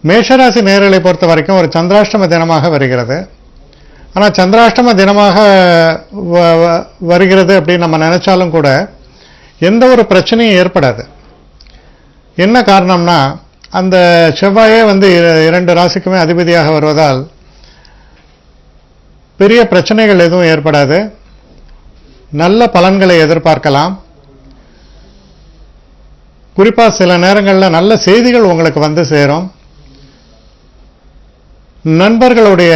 மேஷராசி நேயர்களை பொறுத்த வரைக்கும் ஒரு சந்திராஷ்டம தினமாக வருகிறது. ஆனால் சந்திராஷ்டம தினமாக வருகிறது அப்படின்னு நம்ம நினைச்சாலும் கூட எந்த ஒரு பிரச்சனையும் ஏற்படாது. என்ன காரணம்னா, அந்த செவ்வாயே இரண்டு ராசிக்குமே அதிபதியாக வருவதால் பெரிய பிரச்சனைகள் எதுவும் ஏற்படாது. நல்ல பலன்களை எதிர்பார்க்கலாம். குறிப்பா சில நேரங்களில் நல்ல செய்திகள் உங்களுக்கு வந்து சேரும். நண்பர்களுடைய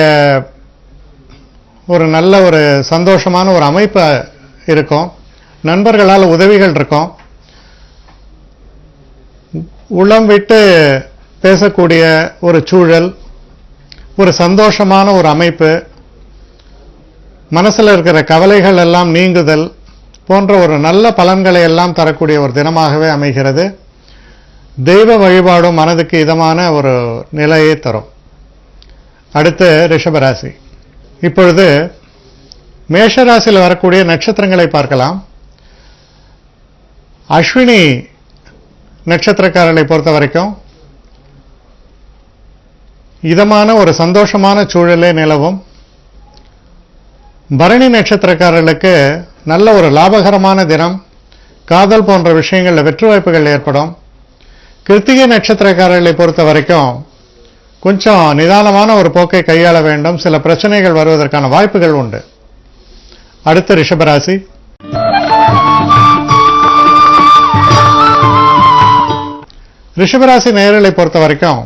ஒரு நல்ல ஒரு சந்தோஷமான ஒரு அமைப்பு இருக்கும். நண்பர்களால் உதவிகள் இருக்கும். உளம் விட்டு பேசக்கூடிய ஒரு சூழல், ஒரு சந்தோஷமான ஒரு அமைப்பு, மனசில் இருக்கிற கவலைகள் எல்லாம் நீங்குதல் போன்ற ஒரு நல்ல பலன்களை எல்லாம் தரக்கூடிய ஒரு தினமாகவே அமைகிறது. தெய்வ வழிபாடும் மனதுக்கு இதமான ஒரு நிலையை தரும். அடுத்து ரிஷபராசி. இப்பொழுது மேஷராசியில் வரக்கூடிய நட்சத்திரங்களை பார்க்கலாம். அஸ்வினி நட்சத்திரக்காரர்களை பொறுத்த வரைக்கும் இதமான ஒரு சந்தோஷமான சூழலே நிலவும். பரணி நட்சத்திரக்காரர்களுக்கு நல்ல ஒரு லாபகரமான தினம். காதல் போன்ற விஷயங்களில் வெற்றி வாய்ப்புகள் ஏற்படும். கிருத்திகை நட்சத்திரக்காரர்களை பொறுத்த வரைக்கும் கொஞ்சம் நிதானமான ஒரு போக்கை கையாள வேண்டும். சில பிரச்சனைகள் வருவதற்கான வாய்ப்புகள் உண்டு. அடுத்த ரிஷபராசி. ரிஷபராசி நேயர்களை பொறுத்த வரைக்கும்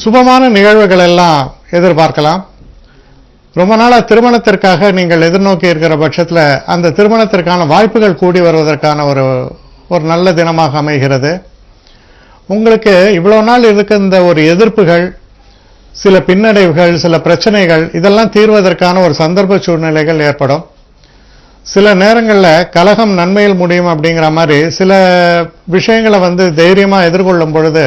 சுபமான நிகழ்வுகள் எல்லாம் எதிர்பார்க்கலாம். ரொம்ப நாளா திருமணத்திற்காக நீங்கள் எதிர்நோக்கி இருக்கிற பட்சத்தில் அந்த திருமணத்திற்கான வாய்ப்புகள் கூடி வருவதற்கான ஒரு நல்ல தினமாக அமைகிறது. உங்களுக்கு இவ்வளவு நாள் இருக்கின்ற ஒரு எதிர்ப்புகள், சில பின்னடைவுகள், சில பிரச்சனைகள், இதெல்லாம் தீர்வதற்கான ஒரு சந்தர்ப்ப சூழ்நிலைகள் ஏற்படும். சில நேரங்களில் கலகம் நன்மையில் முடியும் அப்படிங்கிற மாதிரி சில விஷயங்களை தைரியமா எதிர்கொள்ளும் பொழுது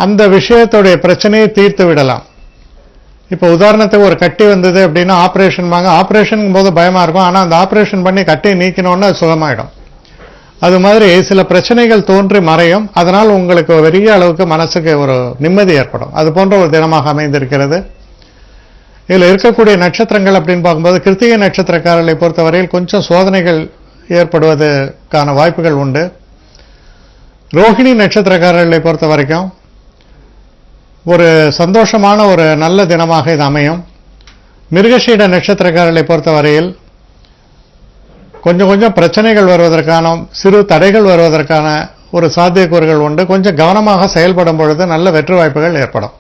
அந்த விஷயத்துடைய பிரச்சனையை தீர்த்து விடலாம். இப்போ உதாரணத்துக்கு ஒரு கட்டி வந்தது அப்படின்னா ஆப்ரேஷன் வாங்க, ஆப்ரேஷன் போது பயமா இருக்கும். ஆனால் அந்த ஆப்ரேஷன் பண்ணி கட்டியை நீக்கணும்னா சுகமாயிடும். அது மாதிரி சில பிரச்சனைகள் தோன்றி மறையும். அதனால் உங்களுக்கு பெரிய அளவுக்கு மனசுக்கு ஒரு நிம்மதி ஏற்படும். அது போன்ற ஒரு தினமாக அமைந்திருக்கிறது. இதில் இருக்கக்கூடிய நட்சத்திரங்கள் அப்படின்னு பார்க்கும்போது கிருத்திகை நட்சத்திரக்காரர்களை பொறுத்தவரையில் கொஞ்சம் சோதனைகள் ஏற்படுவதற்கான வாய்ப்புகள் உண்டு. ரோஹிணி நட்சத்திரக்காரர்களை பொறுத்த வரைக்கும் ஒரு சந்தோஷமான ஒரு நல்ல தினமாக இது அமையும். மிருகசீட நட்சத்திரக்காரர்களை பொறுத்தவரையில் கொஞ்சம் பிரச்சனைகள் வருவதற்கான, சிறு தடைகள் வருவதற்கான ஒரு சாத்தியக்கூறுகள் உண்டு. கொஞ்சம் கவனமாக செயல்படும் பொழுது நல்ல வெற்றி வாய்ப்புகள் ஏற்படும்.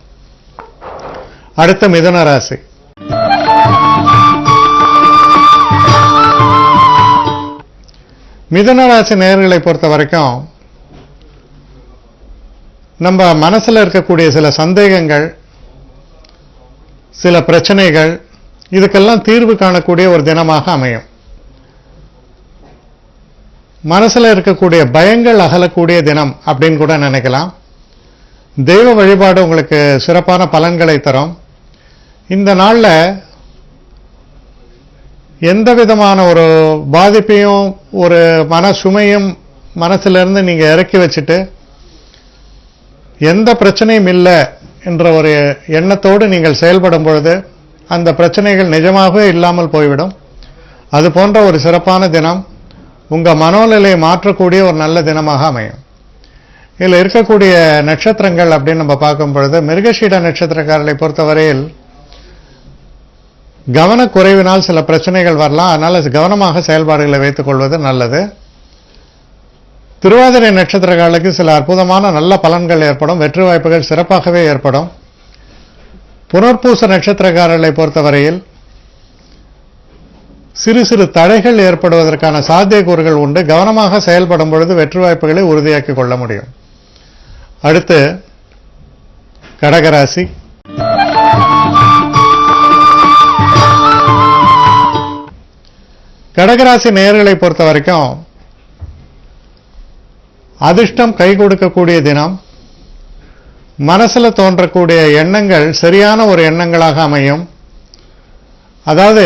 அடுத்த மிதுன ராசி. மிதுன ராசி நேயர்களை பொறுத்த வரைக்கும் நம்ம மனசுல இருக்கக்கூடிய சில சந்தேகங்கள், சில பிரச்சனைகள், இதுக்கெல்லாம் தீர்வு காணக்கூடிய ஒரு தினமாக அமையும். மனசுல இருக்கக்கூடிய பயங்கள் அகலக்கூடிய தினம் அப்படின்னு கூட நினைக்கலாம். தெய்வ வழிபாடு உங்களுக்கு சிறப்பான பலன்களை தரும். இந்த நாளில் எந்த விதமான ஒரு பாதிப்பையும் ஒரு மன சுமையும் மனசிலிருந்து நீங்க இறக்கி வச்சுட்டு எந்த பிரச்சனையும் இல்லை என்ற ஒரு எண்ணத்தோடு நீங்கள் செயல்படும் பொழுது அந்த பிரச்சனைகள் நிஜமாகவே இல்லாமல் போய்விடும். அது போன்ற ஒரு சிறப்பான தினம். உங்க மனோநிலையை மாற்றக்கூடிய ஒரு நல்ல தினமாக அமையும். இதில் இருக்கக்கூடிய நட்சத்திரங்கள் அப்படின்னு நம்ம பார்க்கும் பொழுது மிருகசீட நட்சத்திரக்காரர்களை பொறுத்தவரையில் கவனக்குறைவினால் சில பிரச்சனைகள் வரலாம். அதனால கவனமாக செயல்பாடுகளை வைத்துக் கொள்வது நல்லது. திருவாதிரை நட்சத்திரக்காரர்களுக்கு சில அற்புதமான நல்ல பலன்கள் ஏற்படும். வெற்றி வாய்ப்புகள் சிறப்பாகவே ஏற்படும். புனர்பூச நட்சத்திரக்காரர்களை பொறுத்தவரையில் சிறு சிறு தடைகள் ஏற்படுவதற்கான சாத்தியக்கூறுகள் உண்டு. கவனமாக செயல்படும் பொழுது வெற்றி வாய்ப்புகளை உறுதியாக்கிக் கொள்ள முடியும். அடுத்து கடகராசி. கடகராசி நேயர்களை பொறுத்த வரைக்கும் அதிர்ஷ்டம் கை கொடுக்கக்கூடிய தினம். மனசுல தோன்றக்கூடிய எண்ணங்கள் சரியான ஒரு எண்ணங்களாக அமையும். அதாவது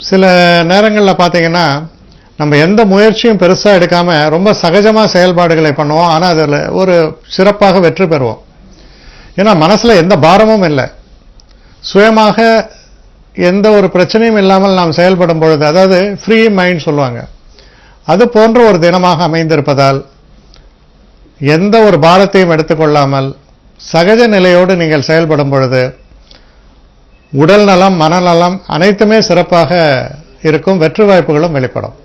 சில நேரங்களில் பார்த்தீங்கன்னா நம்ம எந்த முயற்சியும் பெருசா எடுக்காம ரொம்ப சகஜமா செயல்பாடுகளை பண்ணுவோம். ஆனா அதுல ஒரு சிறப்பாக வெற்றி பெறுவோம். ஏன்னா மனசுல எந்த பாரமும் இல்லை. சுயமாக எந்த ஒரு பிரச்சனையும் இல்லாமல் நாம் செயல்படும் பொழுது, அதாவது ஃப்ரீ மைண்ட் சொல்லுவாங்க, அது போன்ற ஒரு தினமாக அமைந்திருப்பதால் எந்த ஒரு பாரத்தையும் எடுத்துக்கொள்ளாமல் சகஜ நிலையோடு நீங்கள் செயல்படும் பொழுது உடல் நலம், மனநலம் அனைத்துமே சிறப்பாக இருக்கும். வெற்றி வாய்ப்புகளும் வெளிப்படும்.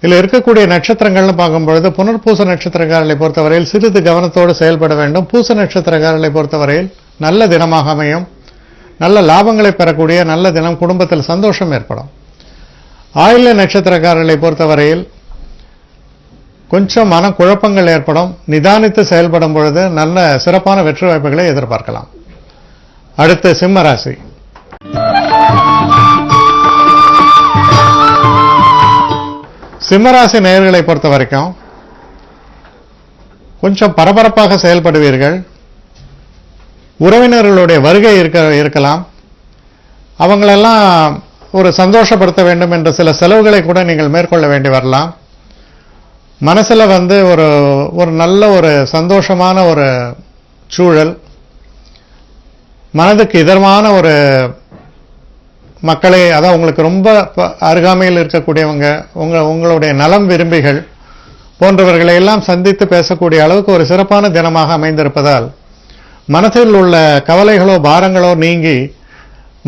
இதில் இருக்கக்கூடிய நட்சத்திரங்கள்னு பார்க்கும்பொழுது புனர்பூச நட்சத்திரக்காரர்களை பொறுத்தவரையில் சிறிது கவனத்தோடு செயல்பட வேண்டும். பூச நட்சத்திரக்காரர்களை பொறுத்தவரையில் நல்ல தினமாக அமையும். நல்ல லாபங்களை பெறக்கூடிய நல்ல தினம். குடும்பத்தில் சந்தோஷம் ஏற்படும். ஆயில்ய நட்சத்திரக்காரர்களை பொறுத்தவரையில் கொஞ்சம் மனக்குழப்பங்கள் ஏற்படும். நிதானித்து செயல்படும் பொழுது நல்ல சிறப்பான வெற்றி வாய்ப்புகளை எதிர்பார்க்கலாம். அடுத்து சிம்ம ராசி. சிம்மராசி நேயர்களை பொறுத்த வரைக்கும் கொஞ்சம் பரபரப்பாக செயல்படுவீர்கள். உறவினர்களுடைய வருகை இருக்கலாம். அவங்களெல்லாம் ஒரு சந்தோஷப்படுத்த வேண்டும் என்ற சில செலவுகளை கூட நீங்கள் மேற்கொள்ள வேண்டி வரலாம். மனசுல ஒரு நல்ல ஒரு சந்தோஷமான ஒரு சூழல், மனதுக்கு இதமான ஒரு மக்களை, அதான் உங்களுக்கு ரொம்ப அருகாமையில் இருக்கக்கூடியவங்க, உங்களுடைய நலம் விரும்பிகள் போன்றவர்களை எல்லாம் சந்தித்து பேசக்கூடிய அளவுக்கு ஒரு சிறப்பான தினமாக அமைந்திருப்பதால் மனதில் உள்ள கவலைகளோ பாரங்களோ நீங்கி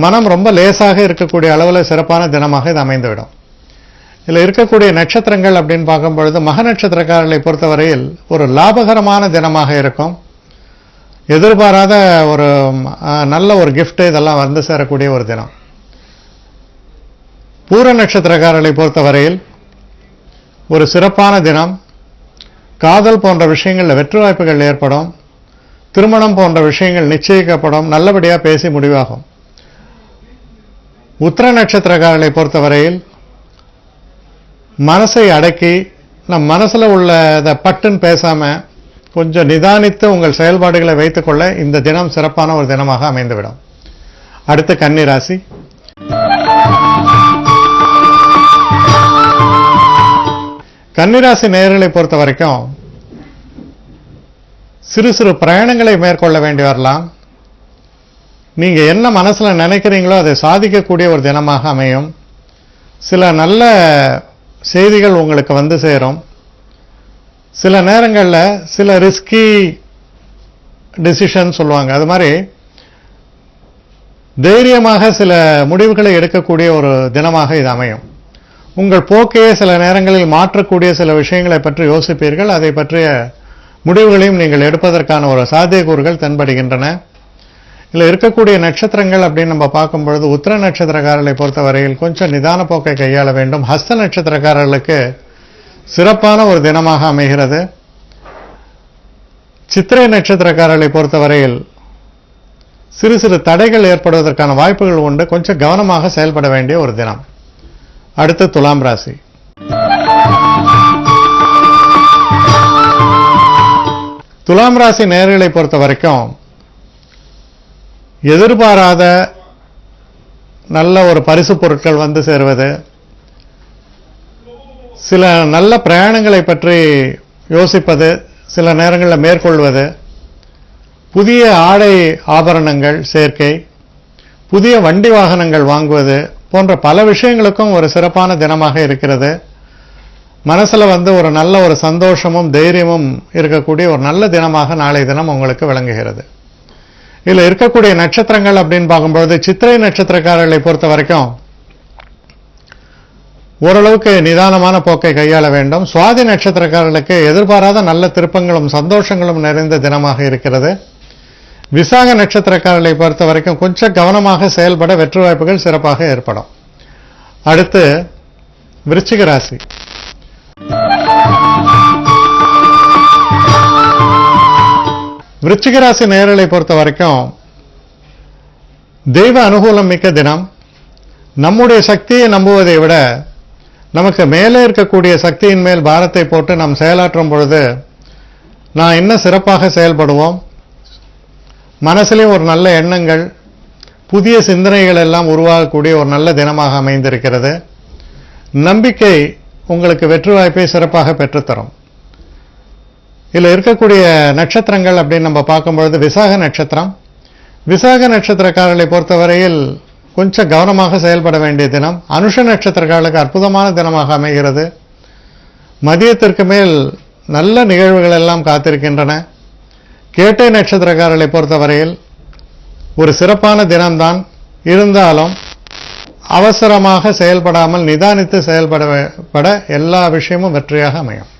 மனம் ரொம்ப லேசாக இருக்கக்கூடிய அளவில் சிறப்பான தினமாக இது அமைந்துவிடும். இதில் இருக்கக்கூடிய நட்சத்திரங்கள் அப்படின்னு பார்க்கும்பொழுது மக நட்சத்திரக்காரர்களை பொறுத்தவரையில் ஒரு லாபகரமான தினமாக இருக்கும். எதிர்பாராத ஒரு நல்ல ஒரு கிஃப்ட் இதெல்லாம் வந்து சேரக்கூடிய ஒரு தினம். பூர நட்சத்திரக்காரர்களை பொறுத்தவரையில் ஒரு சிறப்பான தினம். காதல் போன்ற விஷயங்களில் வெற்றி வாய்ப்புகள் ஏற்படும். திருமணம் போன்ற விஷயங்கள் நிச்சயிக்கப்படும். நல்லபடியாக பேசி முடிவாகும். உத்திர நட்சத்திரக்காரர்களை பொறுத்தவரையில் மனசை அடக்கி நம் மனசுல உள்ள பட்டுன்னு பேசாம கொஞ்சம் நிதானித்து உங்கள் செயல்பாடுகளை வைத்துக் கொள்ள இந்த தினம் சிறப்பான ஒரு தினமாக அமைந்துவிடும். அடுத்து கன்னி ராசி. கன்னிராசி நேயர்களை பொறுத்த வரைக்கும் சிறு சிறு பிரயாணங்களை மேற்கொள்ள வேண்டி வரலாம். நீங்க என்ன மனசுல நினைக்கிறீங்களோ அதை சாதிக்கக்கூடிய ஒரு தினமாக அமையும். சில நல்ல செய்திகள் உங்களுக்கு வந்து சேரும். சில நேரங்களில் சில ரிஸ்கி டிசிஷன் சொல்லுவாங்க, அது மாதிரி தைரியமாக சில முடிவுகளை எடுக்கக்கூடிய ஒரு தினமாக இது அமையும். உங்கள் போக்கையே சில நேரங்களில் மாற்றக்கூடிய சில விஷயங்களை பற்றி யோசிப்பீர்கள். அதை பற்றிய முடிவுகளையும் நீங்கள் எடுப்பதற்கான ஒரு சாத்தியக்கூறுகள் தென்படுகின்றன. இதில் இருக்கக்கூடிய நட்சத்திரங்கள் அப்படின்னு நம்ம பார்க்கும்பொழுது உத்திர நட்சத்திரக்காரர்களை பொறுத்தவரையில் கொஞ்சம் நிதான போக்கை கையாள வேண்டும். ஹஸ்த நட்சத்திரக்காரர்களுக்கு சிறப்பான ஒரு தினமாக அமைகிறது. சித்திரை நட்சத்திரக்காரர்களை பொறுத்தவரையில் சிறு சிறு தடைகள் ஏற்படுவதற்கான வாய்ப்புகள் உண்டு. கொஞ்சம் கவனமாக செயல்பட வேண்டிய ஒரு தினம். அடுத்து துலாம் ராசி. துலாம் ராசி நேயர்களை பொறுத்த வரைக்கும் எதிர்பாராத நல்ல ஒரு பரிசு பொருட்கள் வந்து சேருவது, சில நல்ல பிரயாணங்களை பற்றி யோசிப்பது, சில நேரங்களில் மேற்கொள்வது, புதிய ஆடை ஆபரணங்கள் சேர்க்கை, புதிய வண்டி வாகனங்கள் வாங்குவது போன்ற பல விஷயங்களுக்கும் ஒரு சிறப்பான தினமாக இருக்கிறது. மனசுல ஒரு நல்ல ஒரு சந்தோஷமும் தைரியமும் இருக்கக்கூடிய ஒரு நல்ல தினமாக நாளைய தினம் உங்களுக்கு விளங்குகிறது. இதுல இருக்கக்கூடிய நட்சத்திரங்கள் அப்படின்னு பார்க்கும்போது சித்திரை நட்சத்திரக்காரர்களை பொறுத்த வரைக்கும் ஓரளவுக்கு நிதானமான போக்கை கையாள வேண்டும். சுவாதி நட்சத்திரக்காரர்களுக்கு எதிர்பாராத நல்ல திருப்பங்களும் சந்தோஷங்களும் நிறைந்த தினமாக இருக்கிறது. விசாக நட்சத்திரக்காரர்களை பொறுத்த வரைக்கும் கொஞ்சம் கவனமாக செயல்பட வெற்றி வாய்ப்புகள் சிறப்பாக ஏற்படும். அடுத்து விருச்சிக ராசி. விருச்சிக ராசி நேயர்களை பொறுத்த வரைக்கும் தெய்வ அனுகூலம் மிக்க தினம். நம்முடைய சக்தியை நம்புவதை விட நமக்கு மேலே இருக்கக்கூடிய சக்தியின் மேல் பாரத்தை போட்டு நாம் செயலாற்றும் பொழுது நான் இன்னும் சிறப்பாக செயல்படுவோம். மனசிலே ஒரு நல்ல எண்ணங்கள், புதிய சிந்தனைகள் எல்லாம் உருவாகக்கூடிய ஒரு நல்ல தினமாக அமைந்திருக்கிறது. நம்பிக்கை உங்களுக்கு வெற்றி வாய்ப்பை சிறப்பாக பெற்றுத்தரும். இதில் இருக்கக்கூடிய நட்சத்திரங்கள் அப்படின்னு நம்ம பார்க்கும்பொழுது விசாக நட்சத்திரம். விசாக நட்சத்திரக்காரர்களை பொறுத்தவரையில் கொஞ்சம் கவனமாக செயல்பட வேண்டிய தினம். அனுஷ நட்சத்திரக்காரர்களுக்கு அற்புதமான தினமாக அமைகிறது. மதியத்திற்கு மேல் நல்ல நிகழ்வுகள் எல்லாம் காத்திருக்கின்றன. கேட்டை நட்சத்திரக்காரர்களை பொறுத்தவரையில் ஒரு சிறப்பான தினம்தான். இருந்தாலும் அவசரமாக செயல்படாமல் நிதானித்து செயல்பட எல்லா விஷயமும் வெற்றியாக அமையும்.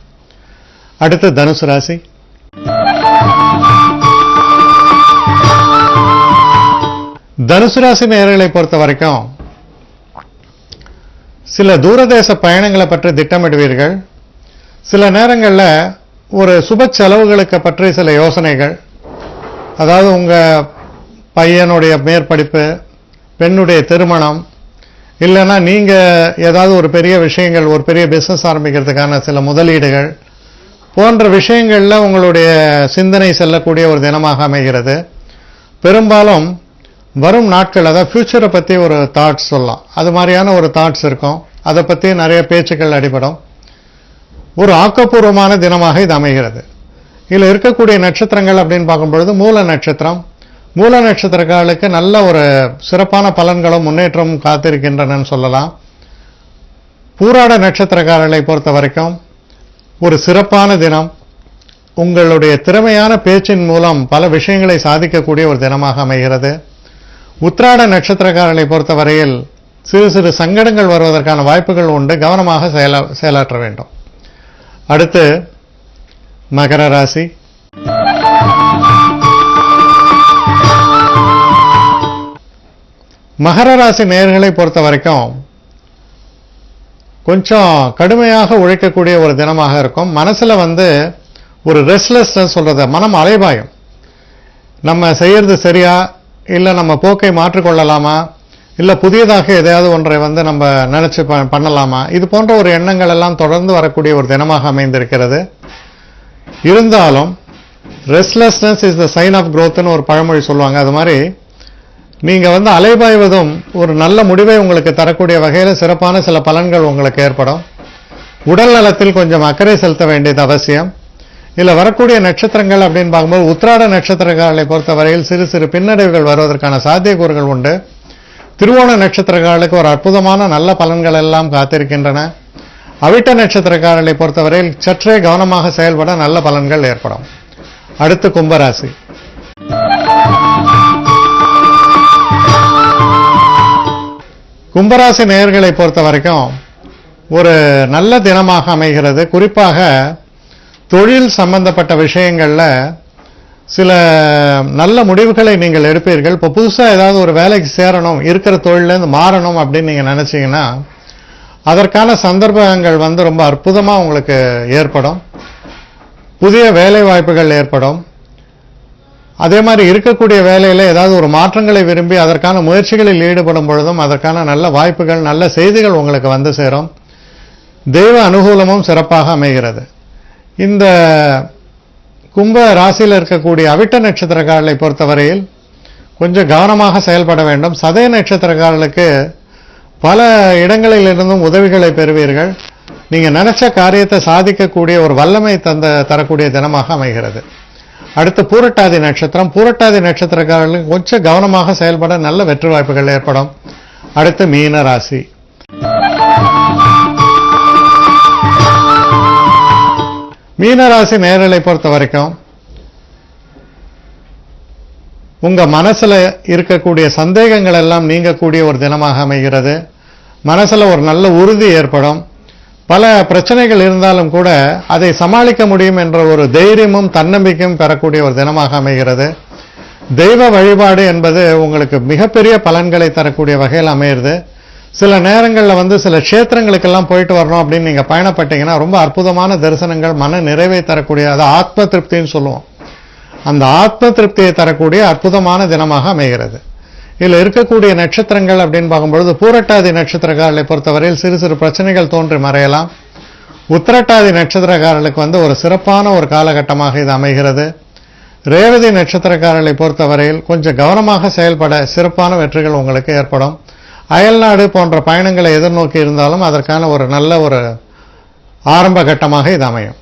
அடுத்து தனுசு ராசி. தனுசு ராசி நேயர்களை பொறுத்த வரைக்கும் சில தூரதேச பயணங்களை பற்றி திட்டமிடுவீர்கள். சில நேரங்களில் ஒரு சுப செலவுகளுக்கு பற்றி சில யோசனைகள், அதாவது உங்க பையனுடைய மேற்படிப்பு, பெண்ணுடைய திருமணம், இல்லைன்னா நீங்க ஏதாவது ஒரு பெரிய விஷயங்கள், ஒரு பெரிய பிசினஸ் ஆரம்பிக்கிறதுக்கான சில முதலீடுகள் போன்ற விஷயங்கள்ல உங்களுடைய சிந்தனை செல்லக்கூடிய ஒரு தினமாக அமைகிறது. பெரும்பாலும் வரும் நாட்கள், அதாவது ஃபியூச்சரை பத்தி ஒரு தாட்ஸ் சொல்லலாம், அது மாதிரியான ஒரு தாட்ஸ் இருக்கும். அதை பத்தி நிறைய பேச்சுக்கள் அடிபடும். ஒரு ஆக்கப்பூர்வமான தினமாக இது அமைகிறது. இதில் இருக்கக்கூடிய நட்சத்திரங்கள் அப்படின்னு பார்க்கும்பொழுது மூல நட்சத்திரம். மூல நட்சத்திரக்காரர்களுக்கு நல்ல ஒரு சிறப்பான பலன்களும் முன்னேற்றமும் காத்திருக்கின்றன சொல்லலாம். பூராட நட்சத்திரக்காரர்களை பொறுத்த வரைக்கும் ஒரு சிறப்பான தினம். உங்களுடைய திறமையான பேச்சின் மூலம் பல விஷயங்களை சாதிக்கக்கூடிய ஒரு தினமாக அமைகிறது. உத்திராட நட்சத்திரக்காரர்களை பொறுத்தவரையில் சிறு சிறு சங்கடங்கள் வருவதற்கான வாய்ப்புகள் உண்டு. கவனமாக செயலாற்ற வேண்டும். அடுத்து மகர ராசி. மகர ராசி நேயர்களை பொறுத்த வரைக்கும் கொஞ்சம் கடுமையாக உழைக்கக்கூடிய ஒரு தினமாக இருக்கும். மனசுல ஒரு ரெஸ்ட்லெஸ்னஸ் சொல்றது, மனம் அலைபாயும். நம்ம செய்யறது சரியா, இல்ல நம்ம போக்கை மாற்றிக்கொள்ளலாமா, இல்ல புதியதாக எதையாவது ஒன்றை நம்ம நினைச்சு பண்ணலாமா, இது போன்ற ஒரு எண்ணங்கள் எல்லாம் தொடர்ந்து வரக்கூடிய ஒரு தினமாக அமைந்திருக்கிறது. இருந்தாலும் restlessness is the sign of growthன்னு ஒரு பழமொழி சொல்லுவாங்க. அது மாதிரி நீங்க அலைபாய்வதும் ஒரு நல்ல முடிவை உங்களுக்கு தரக்கூடிய வகையில் சிறப்பான சில பலன்கள் உங்களுக்கு ஏற்படும். உடல் நலத்தில் கொஞ்சம் அக்கறை செலுத்த வேண்டியது அவசியம். இதுல வரக்கூடிய நட்சத்திரங்கள் அப்படின்னு பார்க்கும்போது உத்திராட நட்சத்திரக்காரர்களை பொறுத்தவரையில் சிறு சிறு பின்னடைவுகள் வருவதற்கான சாத்தியக்கூறுகள் உண்டு. திருவோண நட்சத்திரக்காரர்களுக்கு ஒரு அற்புதமான நல்ல பலன்கள் எல்லாம் காத்திருக்கின்றன. அவிட்ட நட்சத்திரக்காரர்களை பொறுத்தவரையில் சற்றே கவனமாக செயல்பட நல்ல பலன்கள் ஏற்படும். அடுத்து கும்பராசி. கும்பராசி நேயர்களை பொறுத்த வரைக்கும் ஒரு நல்ல தினமாக அமைகிறது. குறிப்பாக தொழில் சம்பந்தப்பட்ட விஷயங்கள்ல சில நல்ல முடிவுகளை நீங்கள் எடுப்பீர்கள். இப்போ புதுசா ஏதாவது ஒரு வேலைக்கு சேரணும், இருக்கிற தொழிலிருந்து மாறணும் அப்படின்னு நீங்க நினைச்சீங்கன்னா அதற்கான சந்தர்ப்பங்கள் ரொம்ப அற்புதமா உங்களுக்கு ஏற்படும். புதிய வேலை வாய்ப்புகள் ஏற்படும். அதே மாதிரி இருக்கக்கூடிய வேலையில ஏதாவது ஒரு மாற்றங்களை விரும்பி அதற்கான முயற்சிகளில் ஈடுபடும் பொழுதும் அதற்கான நல்ல வாய்ப்புகள், நல்ல செய்திகள் உங்களுக்கு சேரும். தெய்வ அனுகூலமும் சிறப்பாக அமைகிறது. இந்த கும்ப ராசியில் இருக்கக்கூடிய அவிட்ட நட்சத்திரக்காரர்களை பொறுத்தவரையில் கொஞ்சம் கவனமாக செயல்பட வேண்டும். சதய நட்சத்திரக்காரர்களுக்கு பல இடங்களில் இருந்தும் உதவிகளை பெறுவீர்கள். நீங்க நினைச்ச காரியத்தை சாதிக்கக்கூடிய ஒரு வல்லமை தரக்கூடிய தினமாக அமைகிறது. அடுத்து பூரட்டாதி நட்சத்திரம். பூரட்டாதி நட்சத்திரக்காரர்களுக்கு கொஞ்சம் கவனமாக செயல்பட நல்ல வெற்றி வாய்ப்புகள் ஏற்படும். அடுத்து மீன ராசி. மீனராசி நேயர்களை பொறுத்த வரைக்கும் உங்க மனசுல இருக்கக்கூடிய சந்தேகங்கள் எல்லாம் நீங்கக்கூடிய ஒரு தினமாக அமைகிறது. மனசுல ஒரு நல்ல உறுதி ஏற்படும். பல பிரச்சனைகள் இருந்தாலும் கூட அதை சமாளிக்க முடியும் என்ற ஒரு தைரியமும் தன்னம்பிக்கையும் பெறக்கூடிய ஒரு தினமாக அமைகிறது. தெய்வ வழிபாடு என்பது உங்களுக்கு மிகப்பெரிய பலன்களை தரக்கூடிய வகையில் அமைகிறது. சில நேரங்களில் சில க்ஷேத்திரங்களுக்கெல்லாம் போயிட்டு வரணும் அப்படின்னு நீங்க பயணப்பட்டீங்கன்னா ரொம்ப அற்புதமான தரிசனங்கள், மன நிறைவை தரக்கூடிய, அது ஆத்ம திருப்தின்னு சொல்லுவோம், அந்த ஆத்ம திருப்தியை தரக்கூடிய அற்புதமான தினமாக அமைகிறது. இதில் இருக்கக்கூடிய நட்சத்திரங்கள் அப்படின்னு பார்க்கும்பொழுது பூரட்டாதி நட்சத்திரக்காரர்களை பொறுத்தவரையில் சிறு சிறு பிரச்சனைகள் தோன்றி மறையலாம். உத்திரட்டாதி நட்சத்திரக்காரர்களுக்கு ஒரு சிறப்பான ஒரு காலகட்டமாக இது அமைகிறது. ரேவதி நட்சத்திரக்காரர்களை பொறுத்தவரையில் கொஞ்சம் கவனமாக செயல்பட சிறப்பான வெற்றிகள் உங்களுக்கு ஏற்படும். அயல்நாடு போன்ற பயணங்களை எதிர்நோக்கி இருந்தாலும் அதற்கான ஒரு நல்ல ஒரு ஆரம்ப கட்டமாக இது அமையும்.